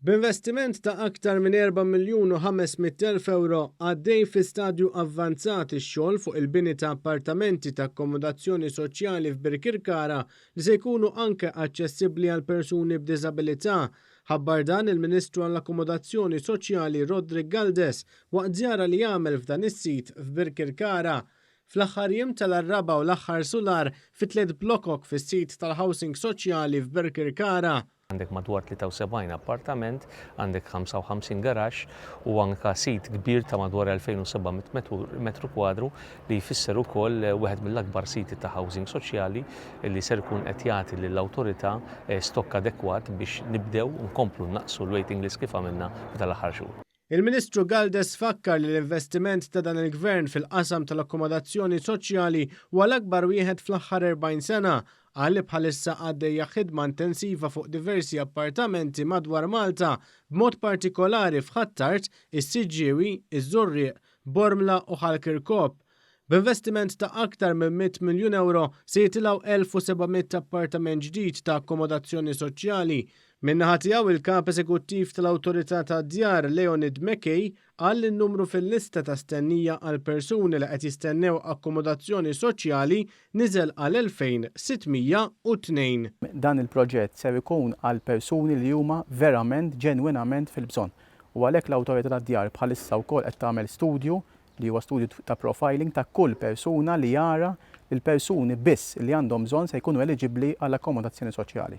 B'investiment ta' aktar minn 4,500,000 euro għaddej fi stadju avvanzat ix-xogħol fuq il-bini ta' appartamenti ta' akkomodazzjoni soċjali f'Birkirkara li se jkunu anke aċċessibbli għal persuni b'diżabilità. Ħabbar dan il-Ministru għall-Akkomodazzjoni Soċjali Rodrik Galdes waqt żjara li jagħmel f'dan is-sit f'Birkirkara. Fl-aħħar jiem tal-arraba u l-aħħar sular fit 3 blokok fis-sit tal-Housing Soċjali f'Birkirkara. Għandek madwar 73 appartament, għandek 55 garax u anka sit kbir ta' madwar 2700 metru kwadru li jfisser ukoll wieħed mill-akbar siti ta' housing soċjali li ser ikun qed jagħti lill-awtorità stokk adekwat biex nibdew nkomplu naqsu l-waiting list kif għamilna tal-aħħar xhur. Il-Ministru Galdes fakkar li l-investiment ta' dan il-Gvern fil-qasam tal-akkomodazzjoni soċjali huwa l-akbar wieħed fl-aħħar 40 sena. Għalli bħalissa għaddejja ħidma intensiva fuq diversi appartamenti madwar Malta, b'mod partikolari f'Ħattart, is-Siġġiewi, iż-Żurrieq, Bormla u Ħalkirkop. B'investiment ta' aktar minn 100 miljun euro se jitilgħu 1700 appartament ġdid ta' akkomodazzjoni soċjali. Min-naħa tiegħu il-kap eżekuttiv tal-Awtorità tad-Djar Leonid Mekej qal n-numru fil-lista ta' stennija għal persuni li qed jistennew akkomodazzjoni soċjali niżel għal 2602. Dan il-proġett se jkun għal persuni li huma verament ġenwinament fil-bżonn. U għalhekk l-Awtorità tad-Djar bħalissa wkoll qed tagħmel studju li huwa studju ta' profiling ta' kull persuna li jara il-persuni biss li għandhom bżonn se jkunu eliġibbli għall akkomodazzjoni soċjali.